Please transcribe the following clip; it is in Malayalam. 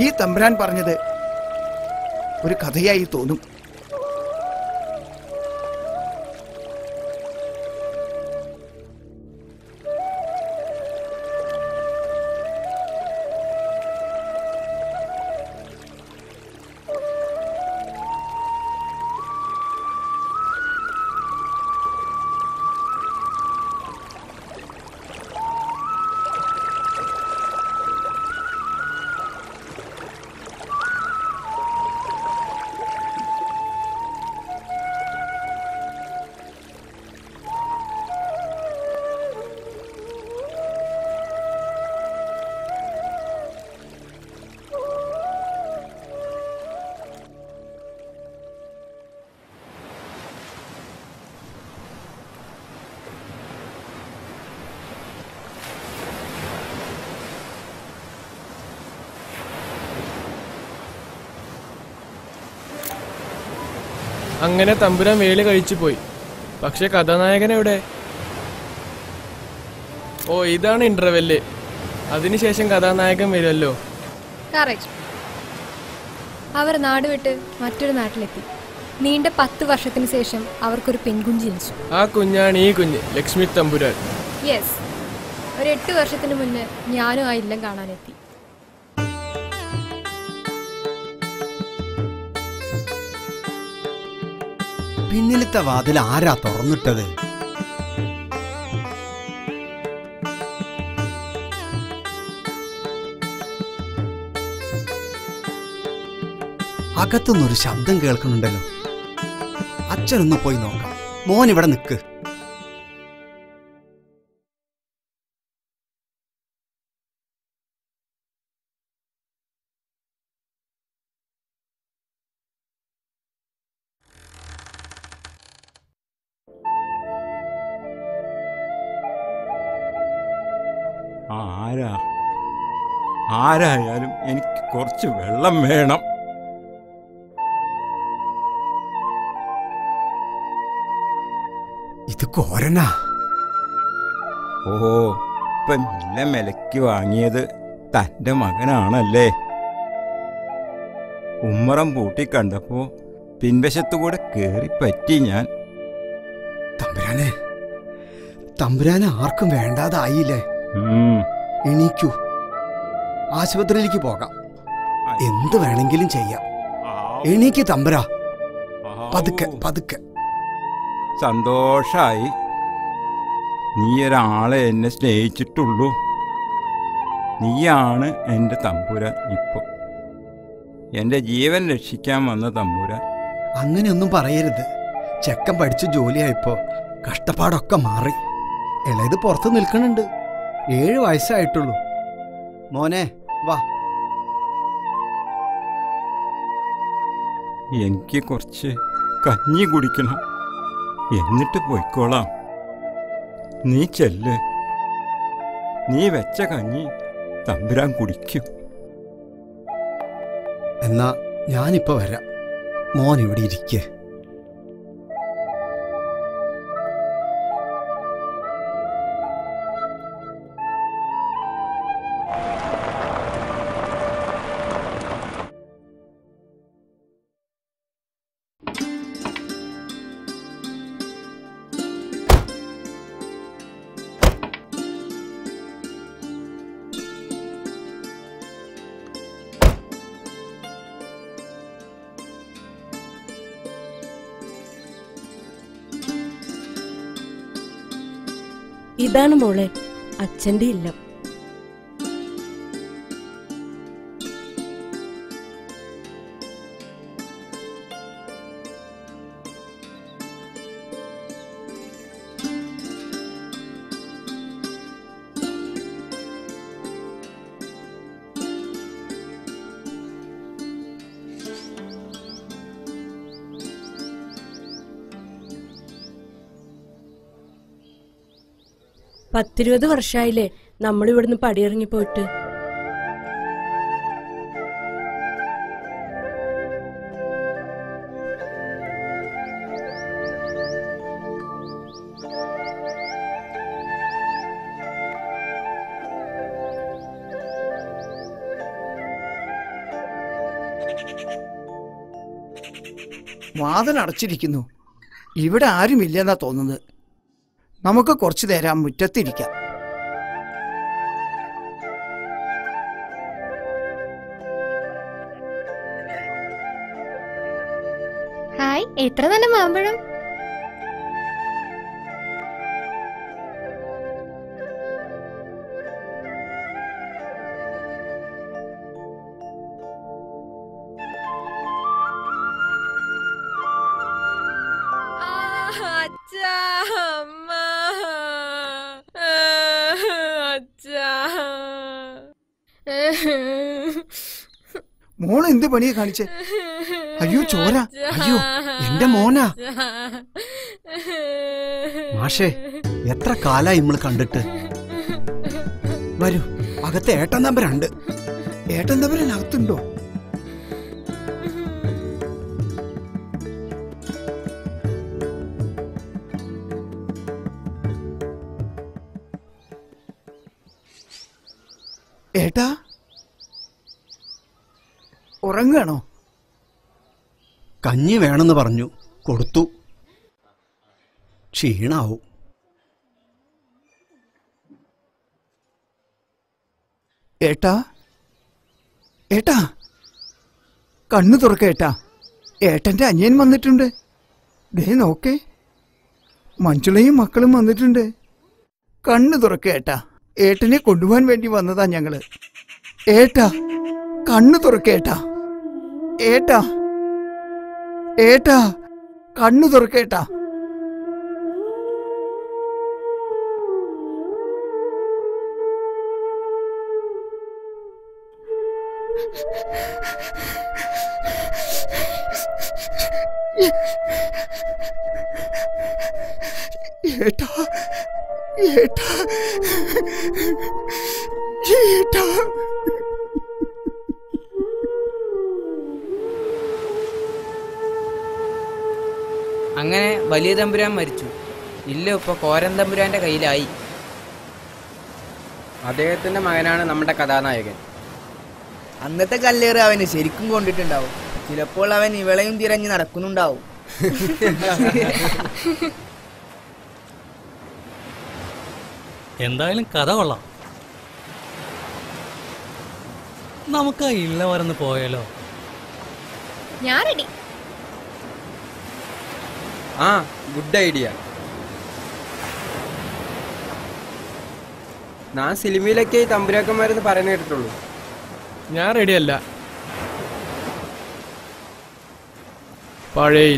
ഈ തമ്പുരാൻ പറഞ്ഞത് ഒരു കഥയായി തോന്നും. അങ്ങനെ തമ്പുരാൻ വേല കഴിച്ചു പോയി. പക്ഷെ കഥാനായകൻ എവിടെ? ഓ, ഇതാണ് ഇന്റർവെല്ല്. അതിനുശേഷം കഥാനായകൻ വരുമല്ലോ. അവർ നാടുവിട്ട് മറ്റൊരു നാട്ടിലെത്തി. നീണ്ട 10 വർഷത്തിന് ശേഷം അവർക്കൊരു പെൺകുഞ്ഞ് ജനിച്ചു. ആ കുഞ്ഞാണ് ഈ കുഞ്ഞ്, ലക്ഷ്മി തമ്പുരാൻ. യെസ്, ഒരു 8 വർഷത്തിന് മുന്നേ ഞാനും ആ ഇല്ലം കാണാനെത്തി. പിന്നിലത്തെ വാതിൽ ആരാ തുറന്നിട്ടത്? അകത്തുനിന്നൊരു ശബ്ദം കേൾക്കുന്നുണ്ടല്ലോ. അച്ഛനൊന്ന് പോയി നോക്കാം. മോൻ ഇവിടെ നിൽക്ക്. ആരായാലും എനിക്ക് കുറച്ച് വെള്ളം വേണം. ഇത് കോരനാ? ഓ, ഇപ്പൊ നല്ല വിലയ്ക്ക് വാങ്ങിയത് തൻ്റെ മകനാണല്ലേ? ഉമ്മറം പൂട്ടി കണ്ടപ്പോ പിൻവശത്തുകൂടെ കേറിപ്പറ്റി ഞാൻ. തമ്പുരാനെ ആർക്കും വേണ്ടാതായില്ലേ? എണീക്കൂ, ആശുപത്രിയിലേക്ക് പോകാം. എന്ത് വേണമെങ്കിലും ചെയ്യാം. എണീക്ക് തമ്പുരാ, പതുക്കെ പതുക്കെ. സന്തോഷായി. നീ ഒരാളെ എന്നെ സ്നേഹിച്ചിട്ടുള്ളൂ. നീയാണ് എൻ്റെ തമ്പുരാൻ. ഇപ്പോൾ എൻ്റെ ജീവൻ രക്ഷിക്കാൻ വന്ന തമ്പുരാൻ. അങ്ങനെയൊന്നും പറയരുത്. ചെക്കൻ പഠിച്ച് ജോലിയായപ്പോ കഷ്ടപ്പാടൊക്കെ മാറി. ഇളയത് പുറത്ത് നിൽക്കണുണ്ട്. 7 വയസ്സായിട്ടുള്ളൂ. മോനെ വാ. എനിക്ക് കുറച്ച് കഞ്ഞി കുടിക്കണം, എന്നിട്ട് പോയിക്കോളാം. നീ ചെല്ല്. നീ വെച്ച കഞ്ഞി തമ്പുരാൻ കുടിക്കും. എന്നാ ഞാനിപ്പോ വരാം. മോൻ ഇവിടെ ഇരിക്കേ. ഇതാണ് മോളെ അച്ഛൻ്റെ ഇല്ലം. പത്തിരുപത് വർഷമായില്ലേ നമ്മളിവിടുന്ന് പടിയിറങ്ങിപ്പോയിട്ട്. വാതിലടച്ചിരിക്കുന്നു. ഇവിടെ ആരുമില്ലെന്നാ തോന്നുന്നത്. നമുക്ക് കുറച്ചു നേരം മുറ്റത്തിരിക്കാം. ഹായ്, എത്ര നല്ല മാമ്പഴം. മോള് എന്ത് പണിയാ കാണിച്ചേ? അയ്യോ ചോര. അയ്യോ എന്റെ മോനാ. മാഷേ, എത്ര കാലായി നമ്മൾ കണ്ടിട്ട്. വരൂ, അകത്ത് ഏട്ടൻ തമ്പുരാണ്ട്. ഏട്ടൻ തമ്പുരാൻ അകത്തുണ്ടോ? ഏട്ടാ, ഉറങ്ങാണോ? കഞ്ഞി വേണമെന്ന് പറഞ്ഞു, കൊടുത്തു. ക്ഷീണാവും. ഏട്ടാ, ഏട്ടാ, കണ്ണു തുറക്ക ഏട്ടാ. ഏട്ടന്റെ അനിയൻ വന്നിട്ടുണ്ട്. ദേ നോക്കേ, മഞ്ജുളയും മക്കളും വന്നിട്ടുണ്ട്. കണ്ണു തുറക്ക ഏട്ടാ. ഏട്ടനെ കൊണ്ടുപോകാൻ വേണ്ടി വന്നതാ ഞങ്ങള്. ഏട്ടാ, കണ്ണു തുറക്കേട്ടാ. ഏട്ടാ, ഏട്ടാ, കണ്ണു തുറക്കേട്ടാ. ഏട്ടാ, ഏട്ടാ, ഏട്ടാ. അങ്ങനെ വലിയ തമ്പുരാൻ മരിച്ചു. ഇല്ല, ഇപ്പൊ കോരൻ തമ്പുരാന്റെ കയ്യിലായി. അദ്ദേഹത്തിന്റെ മകനാണ് നമ്മുടെ കഥാനായകൻ. അന്നത്തെ കല്ലേറ് അവന് ശരിക്കും കൊണ്ടിട്ടുണ്ടാവും. ചിലപ്പോൾ അവൻ ഇവളെയും തിരഞ്ഞ് നടക്കുന്നുണ്ടാവും. എന്തായാലും കഥ കൊള്ളാം. നമുക്ക് ആ ഇല്ല വരന്ന് പോയാലോ? ഞാൻ റെഡി. ആ, ഗുഡ് ഐഡിയ. ഞാൻ സിനിമയിലൊക്കെ ഈ തമ്പുരാക്കന്മാരെന്ന് പറയുന്ന കേട്ടിട്ടുള്ളൂ. ഞാൻ റെഡിയല്ല. പഴയ